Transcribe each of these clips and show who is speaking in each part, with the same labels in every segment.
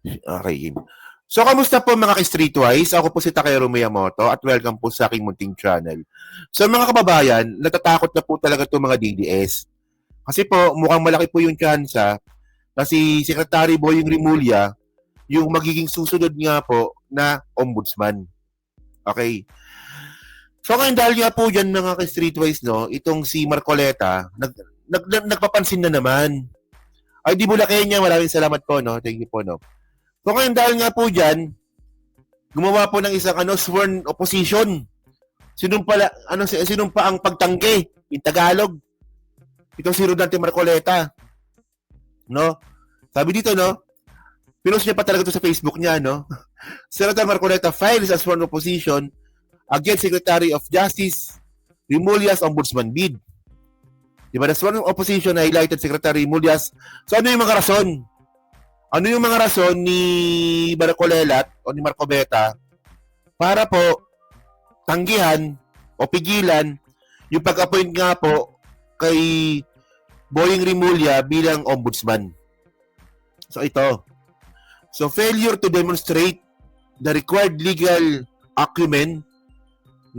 Speaker 1: Okay. So, kamusta po mga ka-Streetwise? Ako po si Takero Miyamoto at welcome po sa aking munting channel. So, mga kababayan, natatakot na po talaga itong mga DDS. Kasi po, mukhang malaki po yung tsansa na si Secretary Boying Rimulya yung magiging susunod nga po na ombudsman. Okay. So, ngayon dahil nga po dyan mga ka-Streetwise, no, itong si Marcoleta, nagpapansin na naman. Ay, di mula Kenya, maraming salamat po, no? Thank you po, no? So ngayon dahil nga po dyan, gumawa po ng isang sworn opposition. Sinumpa ang pagtanggi in Tagalog. Ito si Rodante Marcoleta. No? Sabi dito, no? Pinost niya pa talaga ito sa Facebook niya, no? Senator Marcoleta files a sworn opposition against Secretary of Justice Rimulya's ombudsman bid. Diba? The sworn opposition highlighted Secretary Rimulya's. So ano yung mga rason? Ano yung mga rason ni Marcolelat o ni Marcobeta para po tanggihan o pigilan yung pag-appoint nga po kay Boying Rimulya bilang ombudsman? So ito. So failure to demonstrate the required legal acumen,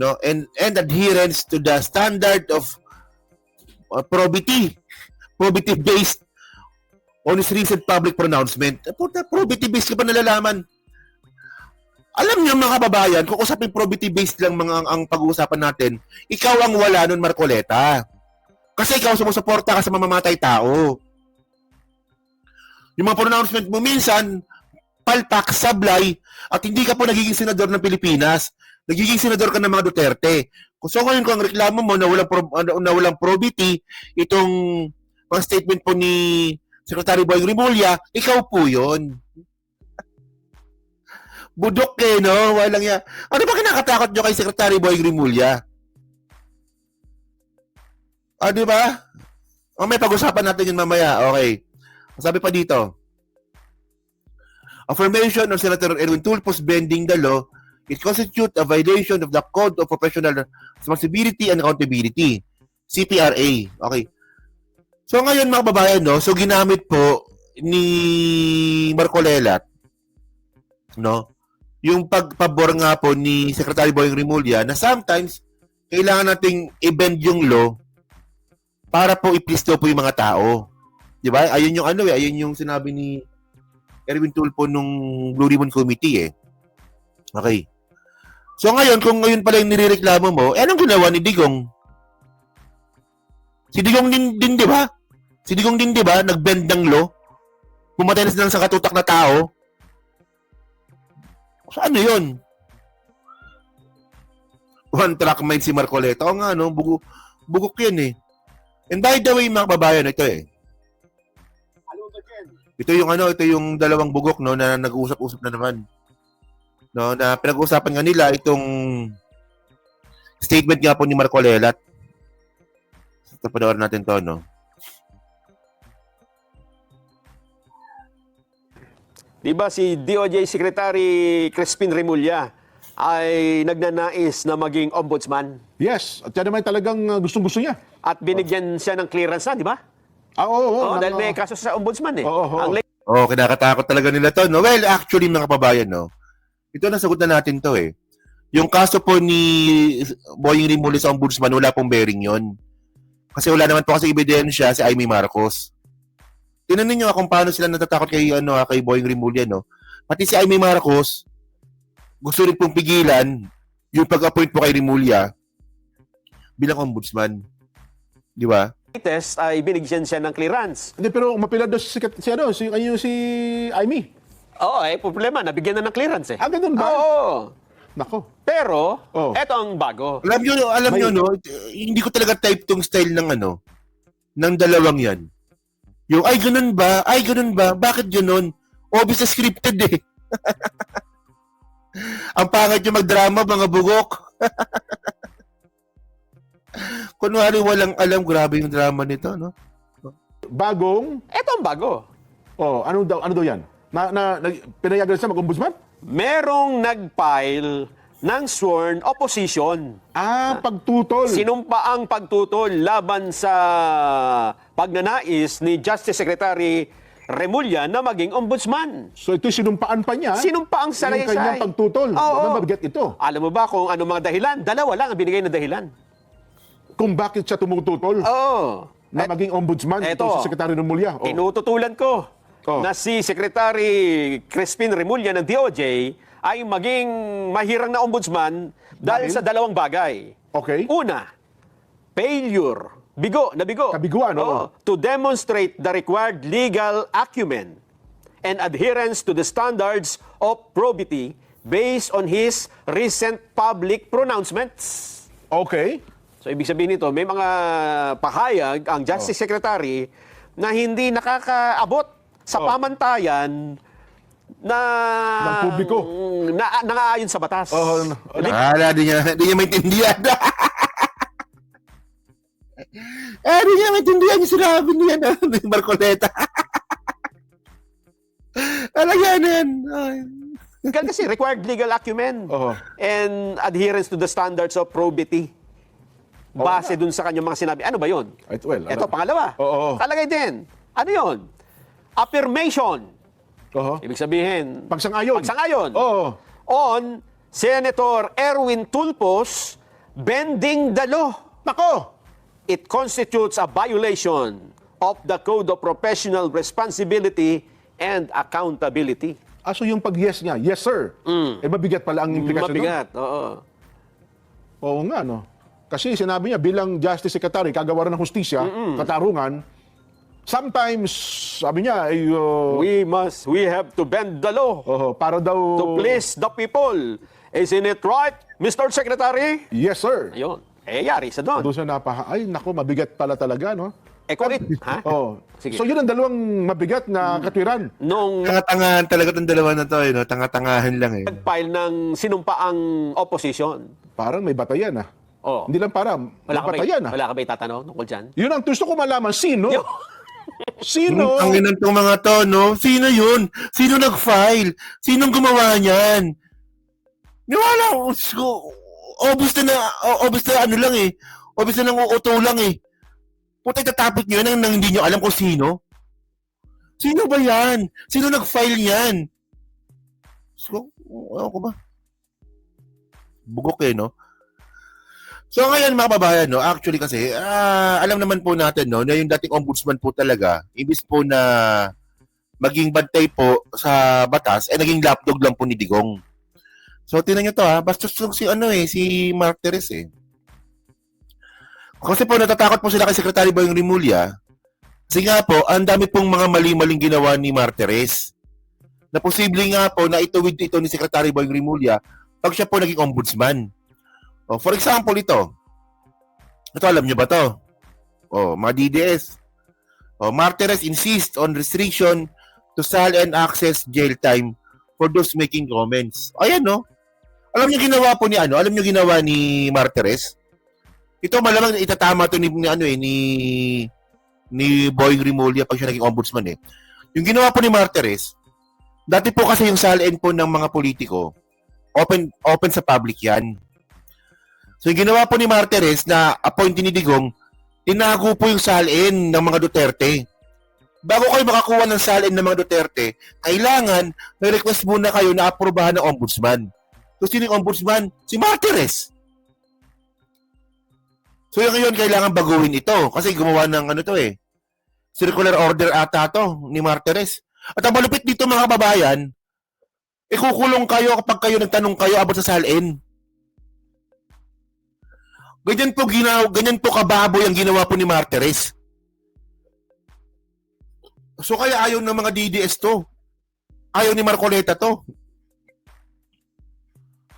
Speaker 1: no, and adherence to the standard of probity based on his recent public pronouncement. Puta, probity-based ka pa nalalaman. Alam niyo mga kababayan, kung usapin probity-based lang ang pag-uusapan natin, ikaw ang wala nun, Marcoleta. Kasi ikaw sumusuporta ka sa mamamatay tao. Yung mga pronouncement mo minsan, palpak, sablay, at hindi ka po nagiging senador ng Pilipinas. Nagiging senador ka ng mga Duterte. So ngayon kung ang reklamo mo na walang probity, itong mga statement po ni Secretary Boying Rimulya, ikaw po yun. Budok eh, no? Walang yan. Ano ba kinakatakot nyo kay Secretary Boying Rimulya? Di ba? May pag-usapan natin yun mamaya. Okay. Sabi pa dito, affirmation of Senator Erwin Tulfo's bending the law, it constitutes a violation of the Code of Professional Responsibility and Accountability, CPRA. Okay. So ngayon mga babayan, no, so ginamit po ni Marcolelat, no, yung pagpabor nga po ni Secretary Boying Rimulya na sometimes kailangan nating i-bend yung law para po i-please po yung mga tao. Di ba? Ayun yung ayun yung sinabi ni Erwin Tulfo nung Blue Ribbon Committee eh. Okay. So ngayon, kung ngayon pala yung nirereklamo mo, anong ginawa ni Digong? Si Digong din di ba? Si Digong din, di ba, nag-bend ng law? Pumatay na sila sa katutak na tao? So, ano yun? One track mind si Marcoleta. O nga, no? Bugok yan eh. And by the way, mga kababayan, ito eh. Ito yung dalawang bugok, no, na nag-uusap-usap na naman. No, na pinag-uusapan nga nila itong statement nga po ni Marcolelat. So, panoorin natin to, no?
Speaker 2: Diba si DOJ Secretary Crispin Rimulya ay nagnanais na maging ombudsman
Speaker 3: Yes, at yan naman talagang gustong-gusto niya.
Speaker 2: at binigyan siya ng clearance na, di ba?
Speaker 3: Oo.
Speaker 2: Dahil may kaso sa ombudsman eh.
Speaker 3: Oo.
Speaker 1: Oh, kinakatakot talaga nila to, no? Well, actually, mga kababayan, no? Ito, nasagot na natin to, eh. Yung kaso po ni Boying Rimulya sa ombudsman, wala pong bearing yon. Kasi wala naman po kasi ebidensya si Amy Marcos. Tinan niyo kung paano sila natatakot kay Boying Rimulya, no? Pati si Amy Marcos, gusto rin pong pigilan yung pag-appoint po kay Rimulya bilang ombudsman. Di ba?
Speaker 2: Test ay binigyan siya ng clearance.
Speaker 3: Hindi, pero mapilad daw si Amy.
Speaker 2: Oo, problema, nabigyan na ng clearance eh.
Speaker 3: Ganun ba?
Speaker 2: Oo.
Speaker 3: Nako.
Speaker 2: Pero,
Speaker 3: Oh.
Speaker 2: eto ang bago.
Speaker 1: Alam nyo, no? Hindi ko talaga type tong style ng ng dalawang yan. Yung, ay, ganun ba? Bakit ganun? Obviously scripted eh. Ang pangit yung magdrama, mga bugok. Kunwari walang alam, grabe yung drama nito, no?
Speaker 3: Bagong,
Speaker 2: Eto ang bago.
Speaker 3: ano daw yan? Pinayagan siya mag-ombudsman?
Speaker 2: Merong nag-file ng sworn opposition.
Speaker 3: Pagtutol.
Speaker 2: Sinumpa ang pagtutol laban sa pagnanais ni Justice Secretary Remulla na maging ombudsman.
Speaker 3: So ito'y sinumpaan pa niya.
Speaker 2: Sinumpa ang
Speaker 3: Yung
Speaker 2: salaysay.
Speaker 3: kanyang pagtutol.
Speaker 2: Oo.
Speaker 3: Mabigat ito.
Speaker 2: Alam mo ba kung ano mga dahilan? Dalawa lang ang binigay na dahilan.
Speaker 3: Kung bakit siya tumututol
Speaker 2: Oo.
Speaker 3: na maging ombudsman
Speaker 2: Eto.
Speaker 3: ito si Secretary Remulla. Oh.
Speaker 2: Tinututulan ko
Speaker 3: Oh.
Speaker 2: na si Secretary Crispin Remulla ng DOJ ay maging mahirang na ombudsman dahil sa dalawang bagay.
Speaker 3: Okay.
Speaker 2: Una, failure. Bigo, na bigo.
Speaker 3: Kabiguan, oo.
Speaker 2: To demonstrate the required legal acumen and adherence to the standards of probity based on his recent public pronouncements.
Speaker 3: Okay.
Speaker 2: So, ibig sabihin nito, may mga pahayag ang Justice Secretary na hindi nakakaabot sa pamantayan na
Speaker 3: Ng publiko.
Speaker 2: na nangaayon sa batas.
Speaker 3: Oh,
Speaker 1: Di niya maintindihan. Di niya maintindihan yung sinabi niya na ni Marcoleta. Alagyan yan.
Speaker 2: Kasi required legal acumen
Speaker 3: Oo.
Speaker 2: and adherence to the standards of probity. Base dun sa kanyang mga sinabi. Ano ba yun?
Speaker 3: Well,
Speaker 2: Ito, pangalawa.
Speaker 3: Oo.
Speaker 2: Talagay din. Ano yun? Affirmation.
Speaker 3: Oo.
Speaker 2: Ibig sabihin,
Speaker 3: Pagsang-ayon.
Speaker 2: Pagsang-ayon.
Speaker 3: Oo.
Speaker 2: On Senator Erwin Tulfos bending the law.
Speaker 3: Nako!
Speaker 2: It constitutes a violation of the Code of Professional Responsibility and Accountability.
Speaker 3: So yung pag-yes niya, yes sir. Mabigat pala ang implikasyon.
Speaker 2: Mabigat, oo.
Speaker 3: Oo nga, no? Kasi sinabi niya bilang Justice Secretary, kagawaran ng hustisya, katarungan, sometimes, sabi niya, ay,
Speaker 2: We have to bend the law
Speaker 3: para daw...
Speaker 2: to please the people. Isn't it right, Mr. Secretary?
Speaker 3: Yes sir.
Speaker 2: Ayun. Yari sa doon.
Speaker 3: Doon siya ay nako, mabigat pala talaga, no?
Speaker 2: Kung ha?
Speaker 3: Oh.
Speaker 2: Sige.
Speaker 3: So yun ang dalawang mabigat na katwiran.
Speaker 2: Nung
Speaker 1: Tanga-tangahan talaga itong dalawa na to. No? Tanga-tangahan lang eh.
Speaker 2: nag-file ng sinumpaang opposition.
Speaker 3: Parang may batayan, ah.
Speaker 2: Oh.
Speaker 3: Hindi lang para, may batayan, ah.
Speaker 2: Wala ka ba itatanong tungkol dyan?
Speaker 3: Yun ang gusto ko malaman, sino? Sino?
Speaker 1: Ang inan tong mga to, no? Sino yun? Sino nag-file? Sinong gumawa niyan? Niwala ko. Obvious na ano lang eh. Obvious na nang uuto lang eh. Puta, itatapit nyo yan nang hindi nyo alam kung sino. Sino ba yan? Sino nag-file yan? So, ano ko ba? Bugok eh, no? So ngayon mga kababayan, no, actually kasi, alam naman po natin, no, na yung dating ombudsman po talaga, imbis po na maging bantay po sa batas, naging lapdog lang po ni Digong. So tinan nyo to bastos si si Mark Teres eh. Kasi po natatakot po sila kay Secretary Boying Rimulya. Kasi nga po, ang dami pong mga mali-maling ginawa ni Mark Teres. Na posible nga po na ituwid ito ni Secretary Boying Rimulya pag siya po naging ombudsman. For example, ito. Ito, alam niyo ba to? Mga DDS. Mark Teres insists on restriction to SAL and access jail time for those making comments. Ayan, no? Alam niyo ginawa po ni Alam niyo ginawa ni Mark Teres? Ito malamang itatama to ni Boying Rimulya pag siya naging ombudsman eh. Yung ginawa po ni Mark Teres, dati po kasi yung SALN po ng mga politiko, open sa public yan. So yung ginawa po ni Mark Teres na appointee ni Digong, tinago po yung SALN ng mga Duterte. Bago kayo makakuha ng SALN ng mga Duterte, kailangan may request muna kayo na aprobahan ng ombudsman. So sino yung ombudsman? Si Mark Teres. So yung ngayon kailangan baguhin ito kasi gumawa ng circular order ata to ni Mark Teres. At ang malupit dito mga kababayan, ikukulong kayo kapag kayo nagtanong kayo about sa SALN. Ganyan po kababoy ang ginawa po ni Mark Teres. So kaya ayaw ng mga DDS to. Ayaw ni Marcoleta to.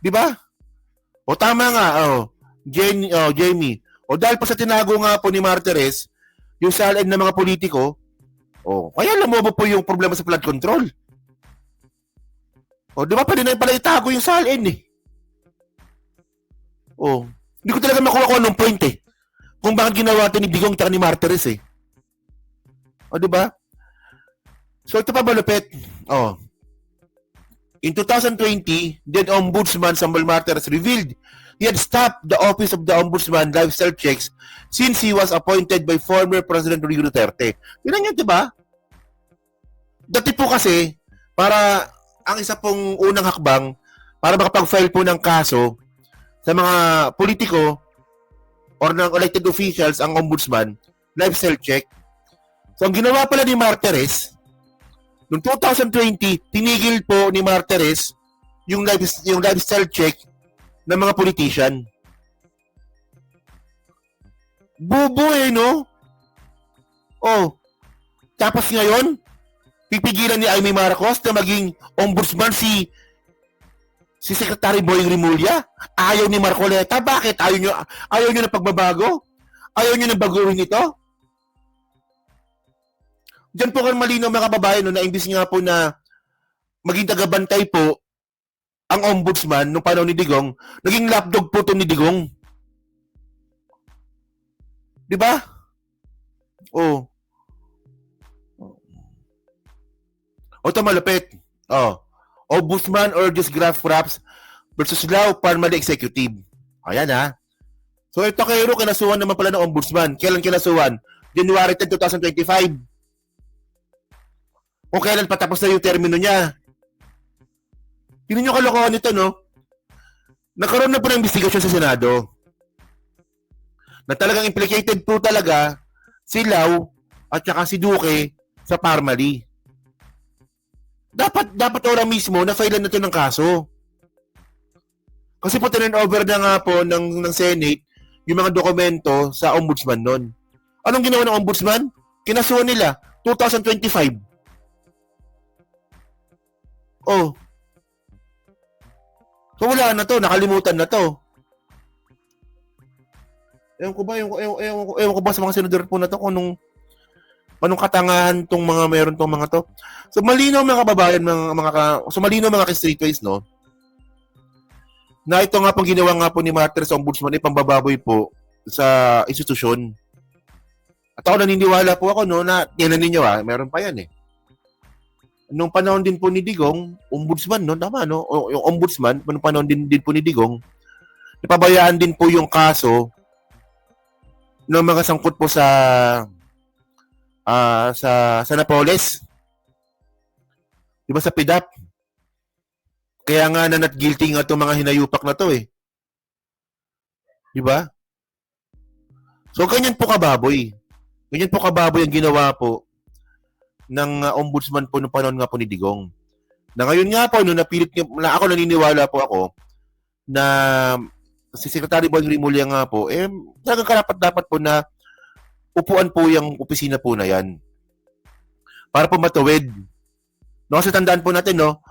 Speaker 1: Di ba? O tama nga, Jamie. O dahil pa sa tinago nga po ni Mark Teres, yung SALN ng mga politiko, kaya lumobo po yung problema sa flood control. Di ba pwede na pala itago yung SALN eh. Hindi ko talaga makuha kung anong point eh. Kung bakit ginawa ito ni Digong at ni Mark Teres eh. Di ba? So ito pa malupit. In 2020, then Ombudsman Samuel Mark Teres revealed he had stopped the Office of the Ombudsman live self-checks since he was appointed by former President Rodrigo Duterte. Yun yun, di ba? Dati po kasi, para ang isa pong unang hakbang, para makapag-file po ng kaso sa mga politiko or ng elected officials, ang ombudsman, lifestyle check. So, ang ginawa pala ni Martires, noong 2020, tinigil po ni Martires yung lifestyle check ng mga politician. Bobo no? Oh, tapos ngayon, pipigilan ni Amy Marcos na maging ombudsman si Secretary Boying Rimulya? Ayaw ni Marcoleta. Bakit? Ayaw nyo na pagbabago? Ayaw nyo na baguhin ito? Diyan po kan malinaw mga kababayan no, na imbis nga po na maging tagabantay po ang ombudsman nung panahon ni Digong, naging lapdog po ito ni Digong. Di ba? Oh. O ito malapit. Oh. Ombudsman urges graft wraps versus Lao Parmali Executive. Ayan ha. So ito kayo kinasuhan naman pala ng ombudsman. Kailan kinasuhan? January 10, 2025. Kung kailan patapos na yung termino niya. Hindi nyo kalokohan ito, no? Nagkaroon na po ng investigasyon sa Senado na talagang implicated po talaga si Lau at saka si Duque sa Parmali. Dapat ora mismo na filean na ito ng kaso. Kasi po turn-over na nga po ng Senate yung mga dokumento sa ombudsman nun. Anong ginawa ng ombudsman? Kinasuhan nila 2025. Oh. So wala na to, nakalimutan na to. Ewan ko ba sa mga senador po na to kung anong katangahan tong mga meron tong mga to. So malinaw mga kababayan, malinaw mga ka-streetways, no? Na ito nga pong ginawa nga po ni Martires sa ombudsman ay pambababoy po sa institusyon. At ako naniniwala po ako, no, na yan ninyo meron pa yan eh. Nung panahon din po ni Digong, ombudsman, no, tama, no? O, yung ombudsman, nung panahon din po ni Digong, napabayaan din po yung kaso ng mga sangkot po sa Napoles. Di ba sa PIDAP? Kaya nga na not guilty nga itong mga hinayupak na to eh. Di ba? So ganyan po kababoy. Ganyan po kababoy ang ginawa po ng ombudsman po noong panahon nga po ni Digong. Na ngayon nga po, nung napilit na ako, naniniwala po ako na si Secretary Boying Rimulya nga po, talagang karapat-dapat po na upuan po yung opisina po na yan. Para po matuwid. No, kasi tandaan po natin, no,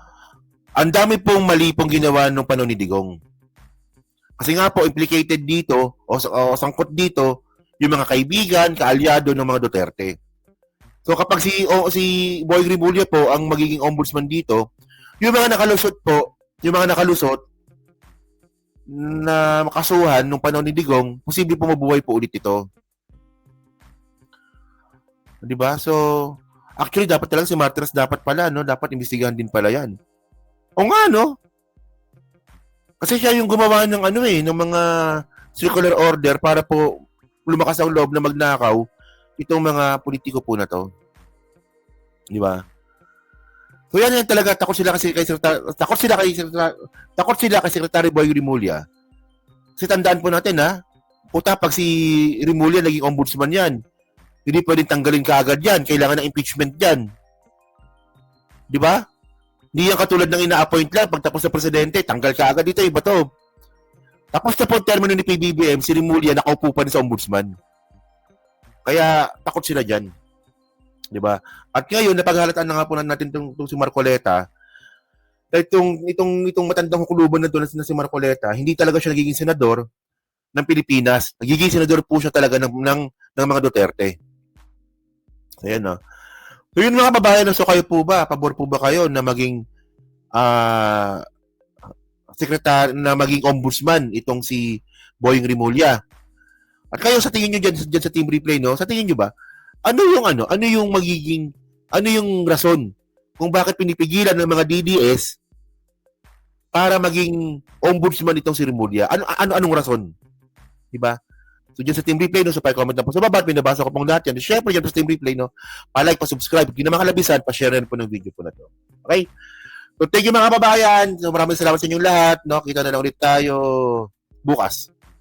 Speaker 1: ang dami pong mali pong ginawa nung panahon ni Digong. Kasi nga po, implicated dito, o sangkot dito, yung mga kaibigan, kaalyado ng mga Duterte. So kapag si Boying Rimulya po ang magiging ombudsman dito, yung mga nakalusot na makasuhan nung panahon ni Digong, posible po mabuhay po ulit ito. 'Di ba? So, actually dapat talaga si Martires dapat imbestigahan din pala 'yan. O nga no? Kasi siya yung gumawa ng ng mga circular order para po lumakas ang loob na magnakaw itong mga politiko po na 'to. 'Di ba? So yan talaga, takot sila kay Secretary Boying Rimulya. Kasi tandaan po natin pag si Rimulya naging ombudsman yan, hindi pwedeng tanggalin kaagad yan, kailangan ng impeachment yan. Di ba? Hindi yan katulad ng ina-appoint lang, pag tapos na presidente, tanggal kaagad dito, iba to. Tapos na po termino ni PBBM, si Rimulya nakaupo pa rin sa ombudsman. Kaya takot sila dyan. Di ba? At ngayon, napaghalataan na nga po natin itong si Marcoleta. Itong matandang hukuluban na doon na si Marcoleta, hindi talaga siya nagiging senador ng Pilipinas. Nagiging senador po siya talaga ng mga Duterte. Ayan, no? So yun mga kababayan, so kayo po ba? Pabor po ba kayo na maging sekretary, na maging ombudsman itong si Boying Rimulya? At kayo sa tingin nyo dyan sa Team Replay, no? Sa tingin nyo ba? Ano yung rason kung bakit pinipigilan ng mga DDS para maging ombudsman itong si Rimulya? Anong rason? 'Di ba? So, dyan sa Team Replay, no, so pa-comment na po sa baba at binabasa ko pong lahat yan. Siyempre, dyan sa Team Replay, no, pa-like, pa-subscribe. Kung di naman kalabisan, pa-share rin po ng video po na to. Okay? So, thank you mga kababayan. So, maraming salamat sa inyong lahat, no. Kita na lang ulit tayo bukas.